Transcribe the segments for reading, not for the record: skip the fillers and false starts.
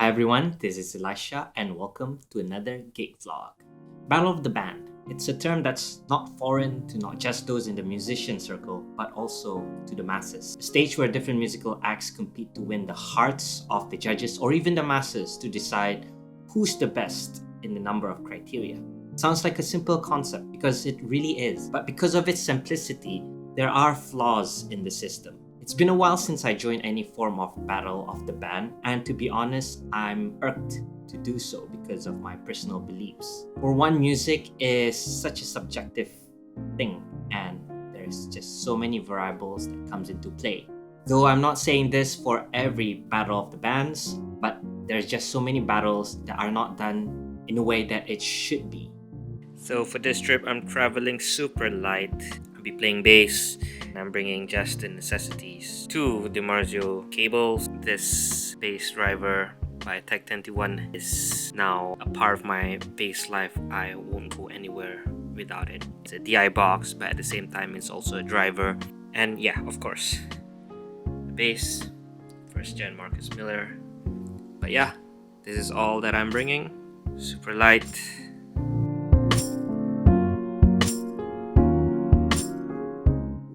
Hi everyone, this is Elisha and welcome to another gig vlog. Battle of the Band. It's a term that's not foreign to not just those in the musician circle, but also to the masses. A stage where different musical acts compete to win the hearts of the judges or even the masses to decide who's the best in the number of criteria. Sounds like a simple concept because it really is, but because of its simplicity, there are flaws in the system. It's been a while since I joined any form of Battle of the Band, and to be honest, I'm irked to do so because of my personal beliefs. For one, music is such a subjective thing, and there's just so many variables that comes into play. Though I'm not saying this for every Battle of the Bands, but there's just so many battles that are not done in a way that it should be. So for this trip, I'm traveling super light. I'll be playing bass, and I'm bringing just the necessities. 2 DiMarzio cables. This bass driver by Tech 21 is now a part of my bass life. I won't go anywhere without it. It's a DI box, but at the same time, it's also a driver. And yeah, of course, the bass, first gen Marcus Miller. But yeah, this is all that I'm bringing. Super light.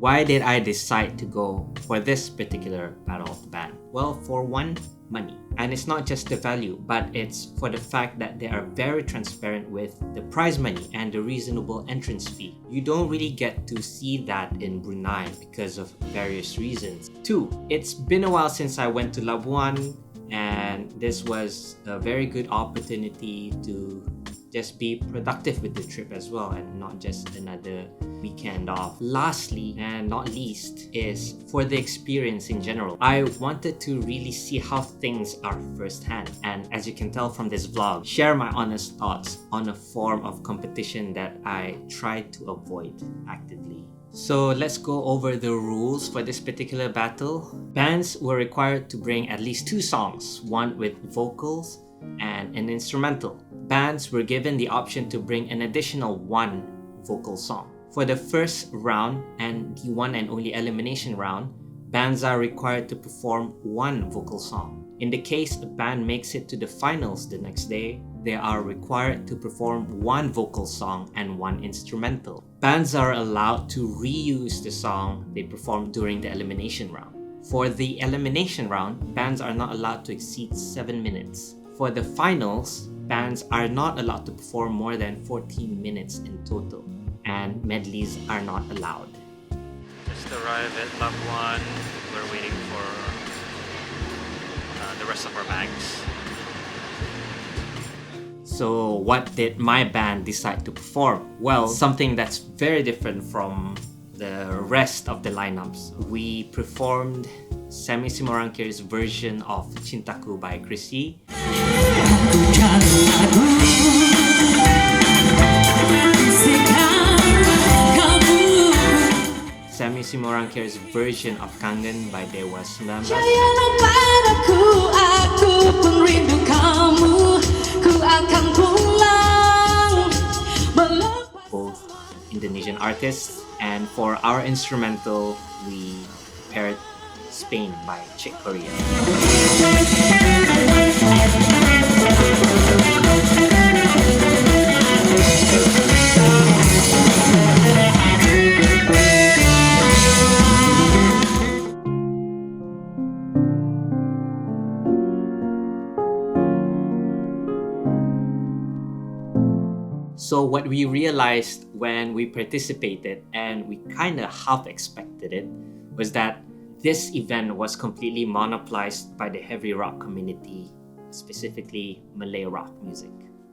Why did I decide to go for this particular Battle of the Band? Well, for one, money. And it's not just the value, but it's for the fact that they are very transparent with the prize money and the reasonable entrance fee. You don't really get to see that in Brunei because of various reasons. 2, it's been a while since I went to Labuan, and this was a very good opportunity to just be productive with the trip as well and not just another weekend off. Lastly and not least is for the experience in general. I wanted to really see how things are firsthand, and as you can tell from this vlog, share my honest thoughts on a form of competition that I try to avoid actively. So let's go over the rules for this particular battle. Bands were required to bring at least 2 songs, one with vocals and an instrumental. Bands were given the option to bring an additional 1 vocal song. For the first round and the one and only elimination round, bands are required to perform 1 vocal song. In the case a band makes it to the finals the next day, they are required to perform 1 vocal song and 1 instrumental. Bands are allowed to reuse the song they performed during the elimination round. For the elimination round, bands are not allowed to exceed 7 minutes. For the finals, bands are not allowed to perform more than 14 minutes in total, and medleys are not allowed. Just arrived at Labuan. We're waiting for the rest of our bags. So what did my band decide to perform? Well, something that's very different from the rest of the lineups. We performed Sammy Simorangkir's version of Cintaku by Chrissy. Sammy Simorangkir's version of Kangen by Dewa 19. Both Indonesian artists, and for our instrumental, we paired Spain by Chick Corea. So what we realized when we participated, and we kind of half expected it, was that this event was completely monopolized by the heavy rock community, specifically Malay rock music.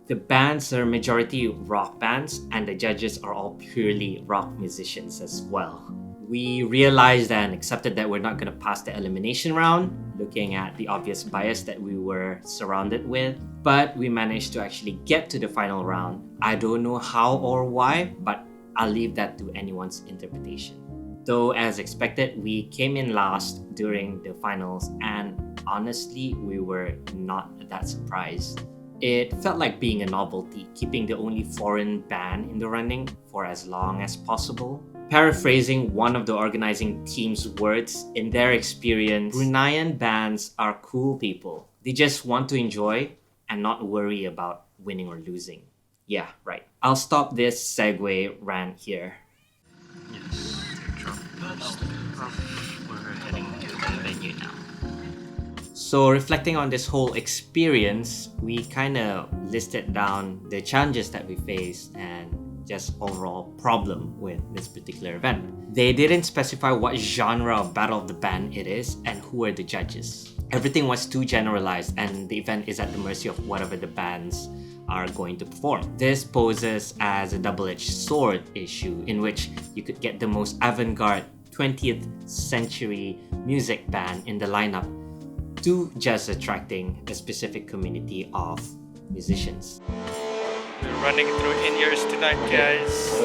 The bands are majority rock bands, and the judges are all purely rock musicians as well. We realized and accepted that we're not going to pass the elimination round, looking at the obvious bias that we were surrounded with, but we managed to actually get to the final round. I don't know how or why, but I'll leave that to anyone's interpretation. Though as expected, we came in last during the finals, and honestly, we were not that surprised. It felt like being a novelty, keeping the only foreign band in the running for as long as possible. Paraphrasing one of the organizing team's words, in their experience, Bruneian bands are cool people. They just want to enjoy and not worry about winning or losing. Yeah, right. I'll stop this segue rant here. Yes, drop post. We're heading to the venue now. So, reflecting on this whole experience, we kind of listed down the challenges that we faced and just overall problem with this particular event. They didn't specify what genre of Battle of the Band it is and who are the judges. Everything was too generalized, and the event is at the mercy of whatever the bands are going to perform. This poses as a double-edged sword issue in which you could get the most avant-garde 20th century music band in the lineup to just attracting a specific community of musicians. We're running through in-ears tonight, guys.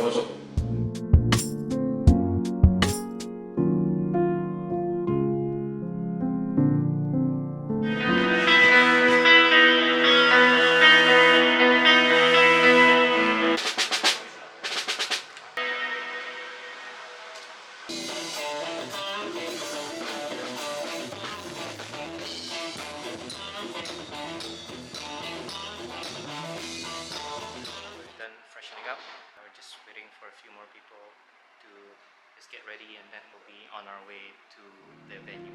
We're just waiting for a few more people to just get ready, and then we'll be on our way to the venue.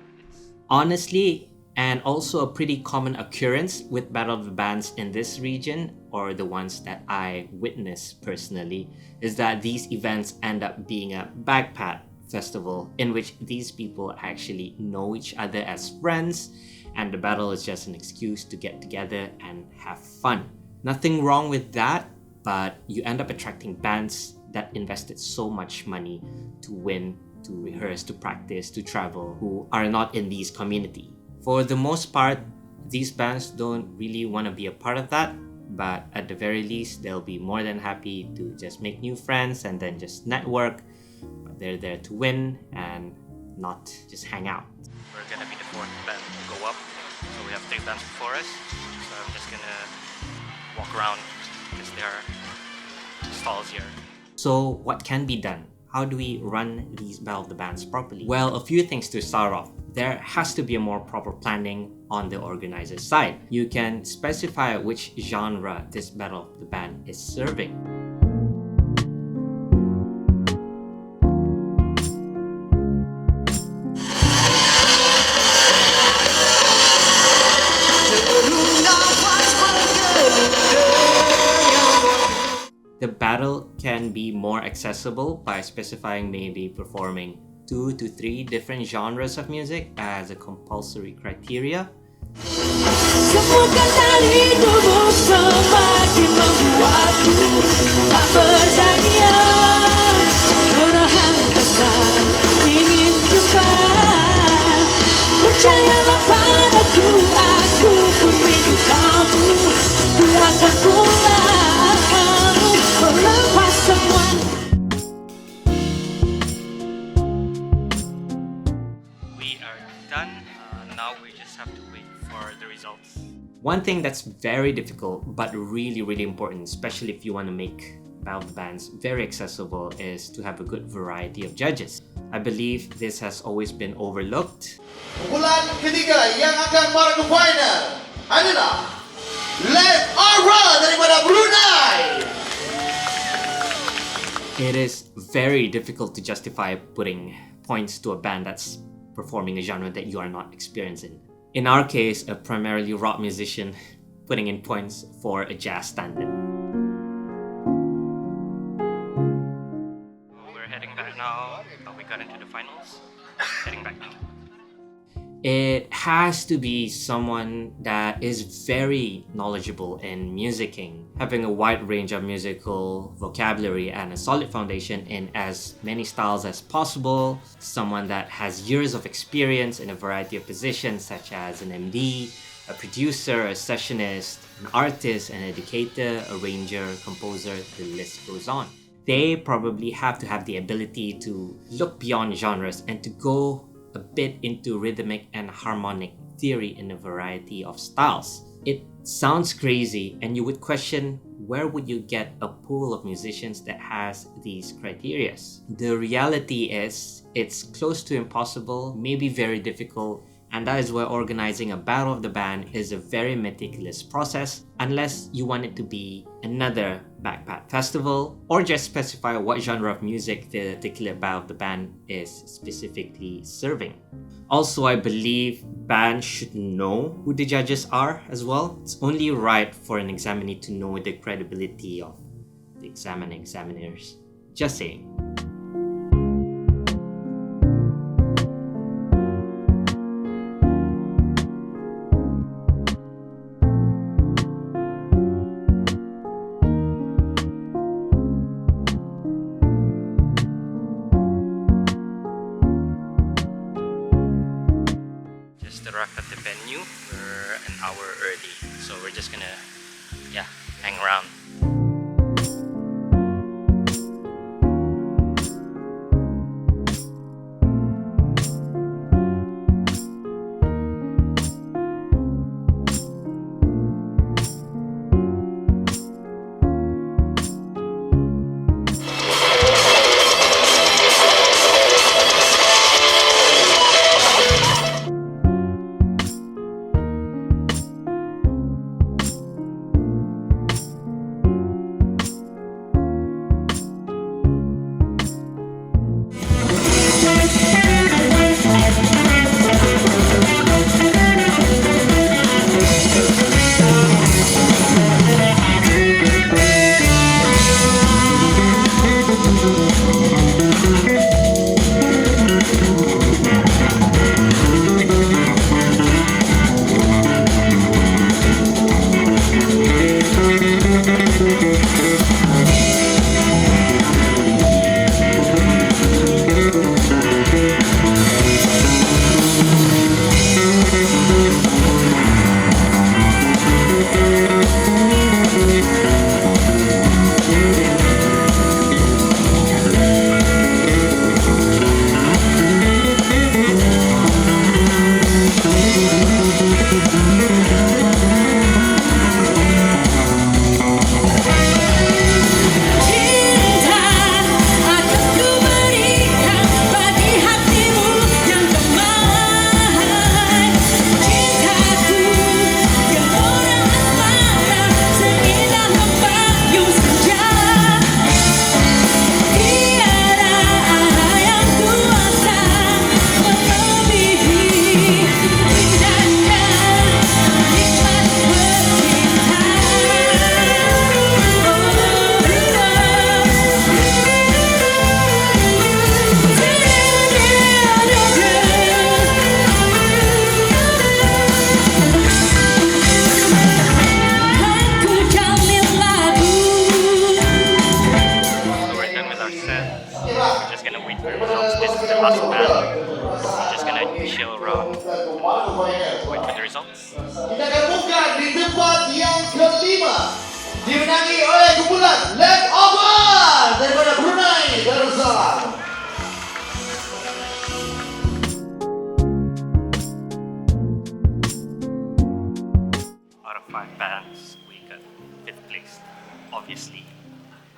Honestly, and also a pretty common occurrence with Battle of the Bands in this region, or the ones that I witnessed personally, is that these events end up being a bagpat festival in which these people actually know each other as friends, and the battle is just an excuse to get together and have fun. Nothing wrong with that, but you end up attracting bands that invested so much money to win, to rehearse, to practice, to travel, who are not in these community. For the most part, these bands don't really want to be a part of that, but at the very least, they'll be more than happy to just make new friends and then just network. But they're there to win and not just hang out. We're gonna be the fourth band to go up, so we have 3 bands before us. So I'm just gonna walk around because there are stalls here. So what can be done? How do we run these Battle of the Bands properly? Well, a few things to start off. There has to be a more proper planning on the organizer's side. You can specify which genre this Battle of the Band is serving. The battle can be more accessible by specifying maybe performing 2 to 3 different genres of music as a compulsory criteria. Sembuhkan tali tubuh semakin membuatku tak berdaya. Menahan hasrat ingin jumpa. Percayalah padaku, aku pun rindu kamu. Ku akan pulang melepas semua. We are done. Now we just have to wait for the results. One thing that's very difficult but really important, especially if you want to make Battle of the Bands very accessible, is to have a good variety of judges. I believe this has always been overlooked. Kumpulan ketiga yang akan masuk ke final adalah Left Aura daripada Brunei. It is very difficult to justify putting points to a band that's performing a genre that you are not experienced in. In our case, a primarily rock musician putting in points for a jazz standard. We're heading back now. We got into the finals. Heading back now. It has to be someone that is very knowledgeable in musicking, having a wide range of musical vocabulary and a solid foundation in as many styles as possible, someone that has years of experience in a variety of positions such as an MD, a producer, a sessionist, an artist, an educator, arranger, composer, the list goes on. They probably have to have the ability to look beyond genres and to go a bit into rhythmic and harmonic theory in a variety of styles. It sounds crazy, and you would question, where would you get a pool of musicians that has these criteria? The reality is, it's close to impossible, maybe very difficult, And that is why organizing a Battle of the Band is a very meticulous process, unless you want it to be another Backpack Festival, or just specify what genre of music the particular Battle of the Band is specifically serving. Also, I believe bands should know who the judges are as well. It's only right for an examinee to know the credibility of the examiners. Just saying. Just arrived at the venue. We're an hour early, so we're just gonna, hang around. last band. I'm just gonna chill around, wait for the results. Kita akan buka di tempat yang kelima, dimenangi oleh kumpulan Leftover daripada Brunei Darussalam. Out of 5 bands, we got 5th place. Obviously,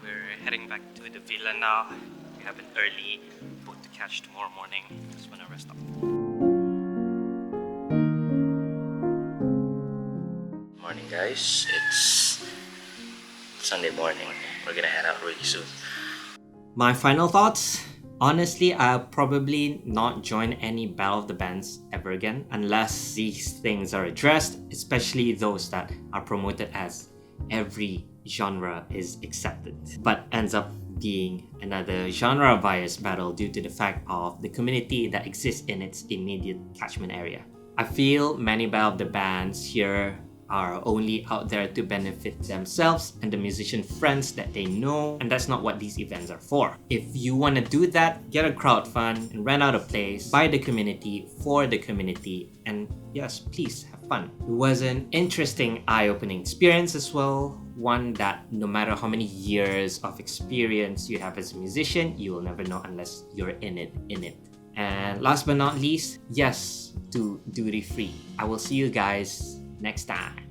we're heading back to the villa now. We have an early boat to catch tomorrow morning. Just wanna rest up. Morning, guys. It's Sunday morning. We're gonna head out really soon. My final thoughts? Honestly, I'll probably not join any Battle of the Bands ever again unless these things are addressed, especially those that are promoted as every genre is accepted, but ends up being another genre bias battle due to the fact of the community that exists in its immediate catchment area. I feel many Battle of the Bands here are only out there to benefit themselves and the musician friends that they know, and that's not what these events are for. If you want to do that, get a crowd fund and rent out a place by the community for the community, and yes, please have fun. It was an interesting eye-opening experience as well, one that no matter how many years of experience you have as a musician, you will never know unless you're in it. And last but not least, yes to duty free. I will see you guys next time.